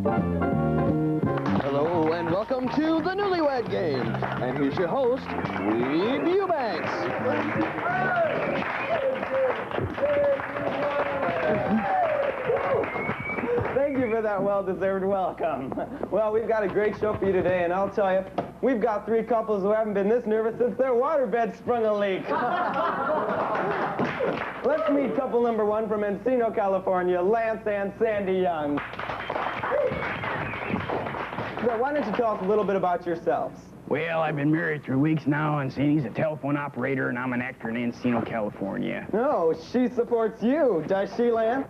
Hello and welcome to the Newlywed Game. And here's your host, Weeb Eubanks. Thank you for that well-deserved welcome. Well, we've got a great show for you today, and I'll tell you, we've got three couples who haven't been this nervous since their waterbed sprung a leak. Let's meet couple number one from Encino, California, Lance and Sandy Young. So why don't you tell us a little bit about yourselves? Well, I've been married 3 weeks now, and Sandy's a telephone operator, and I'm an actor in Encino, California. Oh, she supports you, does she, Lance?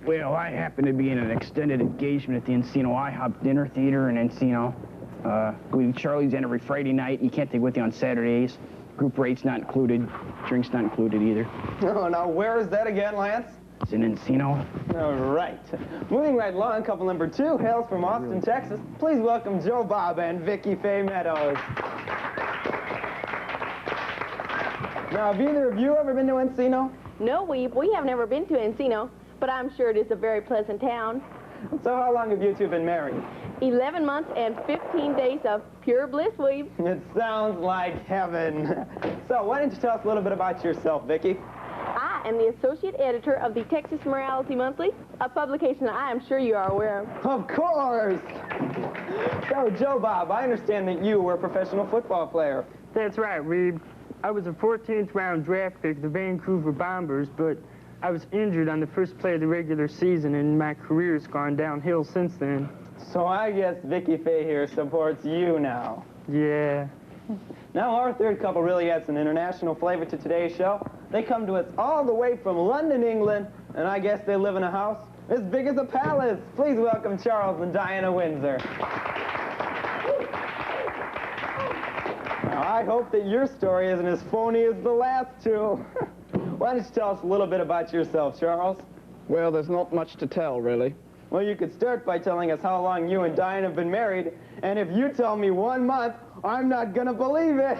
Well, I happen to be in an extended engagement at the Encino IHOP Dinner Theater in Encino. Go to Charlie's in every Friday night. You can't take with you on Saturdays. Group rate's not included. Drinks not included either. Oh, now where is that again, Lance? It's in Encino. All right. Moving right along, couple number two hails from Austin, Texas. Please welcome Joe Bob and Vicky Faye Meadows. Now, have either of you ever been to Encino? No, we have never been to Encino, but I'm sure it is a very pleasant town. So how long have you two been married? 11 months and 15 days of pure bliss, Weeb. It sounds like heaven. So why don't you tell us a little bit about yourself, Vicky? I am the associate editor of the Texas Morality Monthly, a publication I am sure you are aware of. Of course! So, Joe Bob, I understand that you were a professional football player. That's right, Weeb. I was a 14th round draft pick of the Vancouver Bombers, but I was injured on the first play of the regular season, and my career's gone downhill since then. So I guess Vicky Faye here supports you now. Yeah. Now our third couple really adds an international flavor to today's show. They come to us all the way from London, England, and I guess they live in a house as big as a palace. Please welcome Charles and Diana Windsor. Now I hope that your story isn't as phony as the last two. Why don't you tell us a little bit about yourself, Charles? Well, there's not much to tell, really. Well, you could start by telling us how long you and Diana have been married, and if you tell me 1 month, I'm not gonna believe it.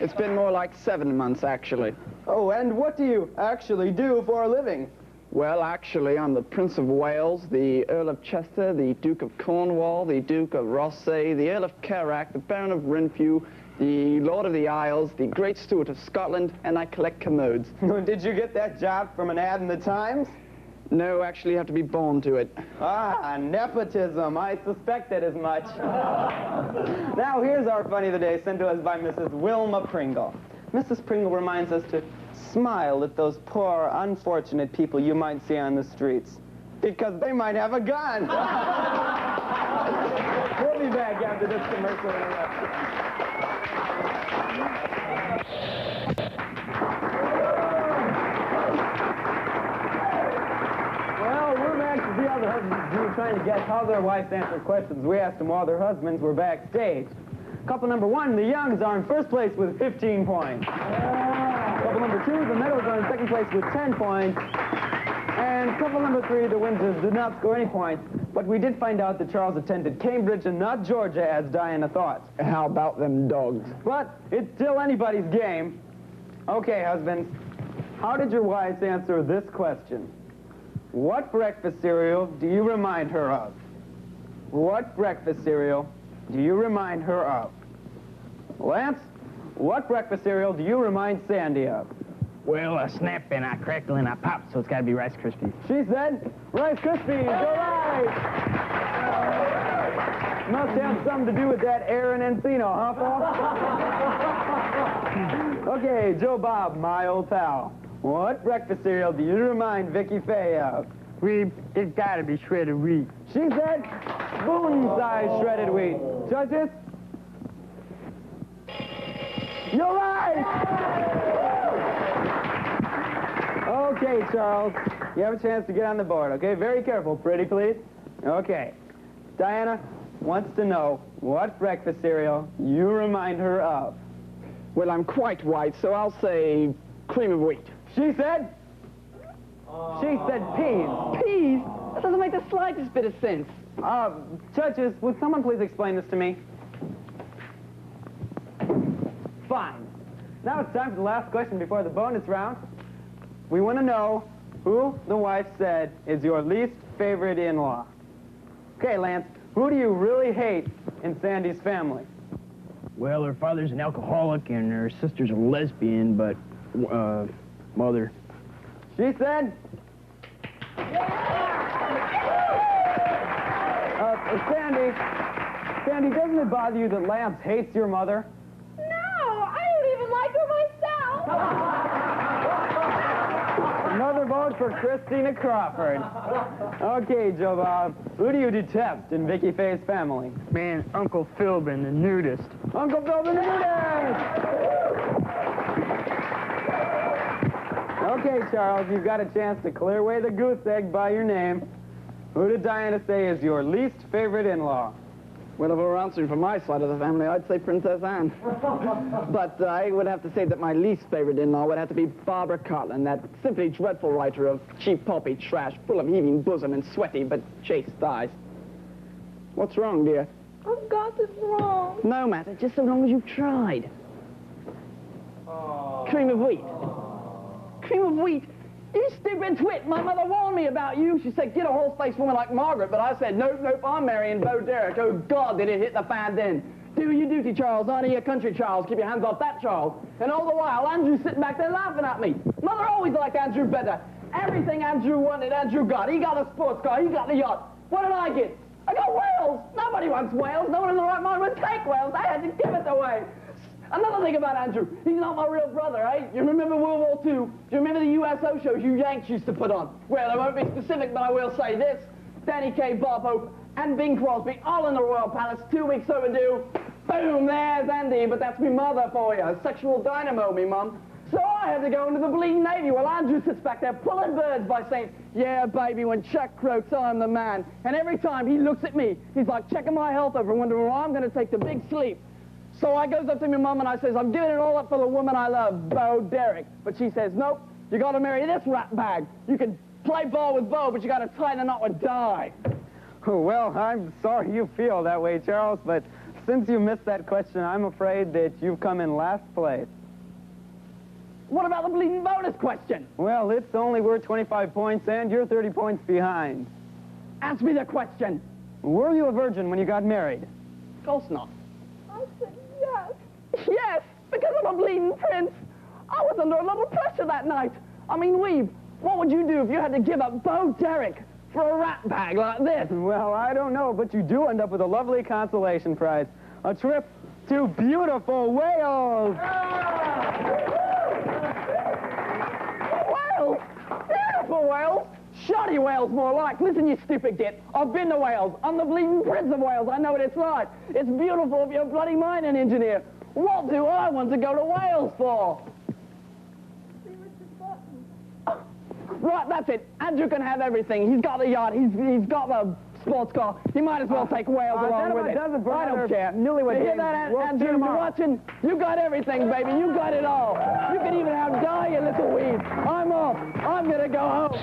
It's been more like 7 months, actually. Oh, and what do you actually do for a living? Well, actually, I'm the Prince of Wales, the Earl of Chester, the Duke of Cornwall, the Duke of Rothesay, the Earl of Carrack, the Baron of Renfrew, the Lord of the Isles, the Great Steward of Scotland, and I collect commodes. Did you get that job from an ad in the Times? No, actually, you have to be born to it. Ah, nepotism. I suspected as much. Now, here's our funny of the day sent to us by Mrs. Wilma Pringle. Mrs. Pringle reminds us to smile at those poor, unfortunate people you might see on the streets, because they might have a gun. We'll be back after this commercial interruption. See how the husbands were trying to guess how their wives answered questions we asked them while their husbands were backstage. Couple number one, the Youngs, are in first place with 15 points. Couple number two, the Meadows, are in second place with 10 points. And couple number three, the Windsors, did not score any points. But we did find out that Charles attended Cambridge and not Georgia, as Diana thought. How about them dogs? But it's still anybody's game. Okay, husbands, how did your wives answer this question? What breakfast cereal do you remind her of? What breakfast cereal do you remind her of? Lance, what breakfast cereal do you remind Sandy of? Well, I snap and I crackle and I pop, so it's got to be Rice Krispies. She said Rice Krispies. All right. Must have something to do with that air in Encino, huh, Paul? Okay, Joe Bob, my old pal. What breakfast cereal do you remind Vicky Faye of? It's gotta be shredded wheat. She said spoon-sized shredded wheat. Judges? You're right! Okay, Charles. You have a chance to get on the board, okay? Very careful. Pretty, please. Okay. Diana wants to know what breakfast cereal you remind her of. Well, I'm quite white, so I'll say cream of wheat. She said? She said peas. Peas? That doesn't make the slightest bit of sense. Judges, would someone please explain this to me? Fine. Now it's time for the last question before the bonus round. We want to know who the wife said is your least favorite in-law. Okay, Lance, who do you really hate in Sandy's family? Well, her father's an alcoholic and her sister's a lesbian, but, mother. She said... Sandy, doesn't it bother you that Lance hates your mother? No, I don't even like her myself. Another vote for Christina Crawford. Okay, Joe Bob, who do you detest in Vicky Faye's family? Man, Uncle Philbin, the nudist. Uncle Philbin the nudist! Okay, Charles, you've got a chance to clear away the goose egg by your name. Who did Diana say is your least favorite in-law? Well, if I were answering for my side of the family, I'd say Princess Anne. But I would have to say that my least favorite in-law would have to be Barbara Cartland, that simply dreadful writer of cheap pulpy trash, full of heaving bosom and sweaty but chaste thighs. What's wrong, dear? I've got this wrong. No matter, just so long as you've tried. Cream of wheat. Cream of wheat? You stupid twit. My mother warned me about you. She said, get a whole-faced woman like Margaret. But I said, nope, I'm marrying Bo Derek. Oh, God, did it hit the fan then. Do your duty, Charles. Honor your country, Charles. Keep your hands off that, Charles. And all the while, Andrew's sitting back there laughing at me. Mother always liked Andrew better. Everything Andrew wanted, Andrew got. He got a sports car. He got the yacht. What did I get? I got whales. Nobody wants whales. No one in the right mind would take whales. I had to give it away. Another thing about Andrew, he's not my real brother, eh? You remember World War II? Do you remember the USO shows you Yanks used to put on? Well, I won't be specific, but I will say this. Danny Kaye, Bob Hope, and Bing Crosby, all in the Royal Palace, 2 weeks overdue. Boom, there's Andy, but that's me mother for you. A sexual dynamo, me mum. So I had to go into the bleeding Navy while Andrew sits back there pulling birds by saying, yeah, baby, when Chuck croaks, I'm the man. And every time he looks at me, he's like checking my health over, wondering where I'm going to take the big sleep. So I goes up to my mum and I says, I'm giving it all up for the woman I love, Bo Derek. But she says, nope, you got to marry this rat bag. You can play ball with Bo, but you got to tie the knot with Di. Oh, well, I'm sorry you feel that way, Charles, but since you missed that question, I'm afraid that you've come in last place. What about the bleeding bonus question? Well, it's only worth 25 points, and you're 30 points behind. Ask me the question. Were you a virgin when you got married? Of course not. I said yes. Yes, because I'm a bleeding prince. I was under a lot of pressure that night. I mean, Weeb, what would you do if you had to give up Bo Derek for a rat bag like this? Well, I don't know, but you do end up with a lovely consolation prize. A trip to beautiful Wales. Wales? Beautiful Wales? Shoddy Wales, more like. Listen, you stupid git. I've been to Wales. I'm the bleeding prince of Wales. I know what it's like. It's beautiful if you're a bloody mining engineer. What do I want to go to Wales for? See Richard Button. Right, that's it. Andrew can have everything. He's got the yacht. He's got the sports car. He might as well take Wales along with it. I don't care. Newlywed You hear game. that, We'll Andrew? see You're tomorrow. watching? You got everything, baby. You got it all. You can even have Di, you little weed. I'm off. I'm gonna go home.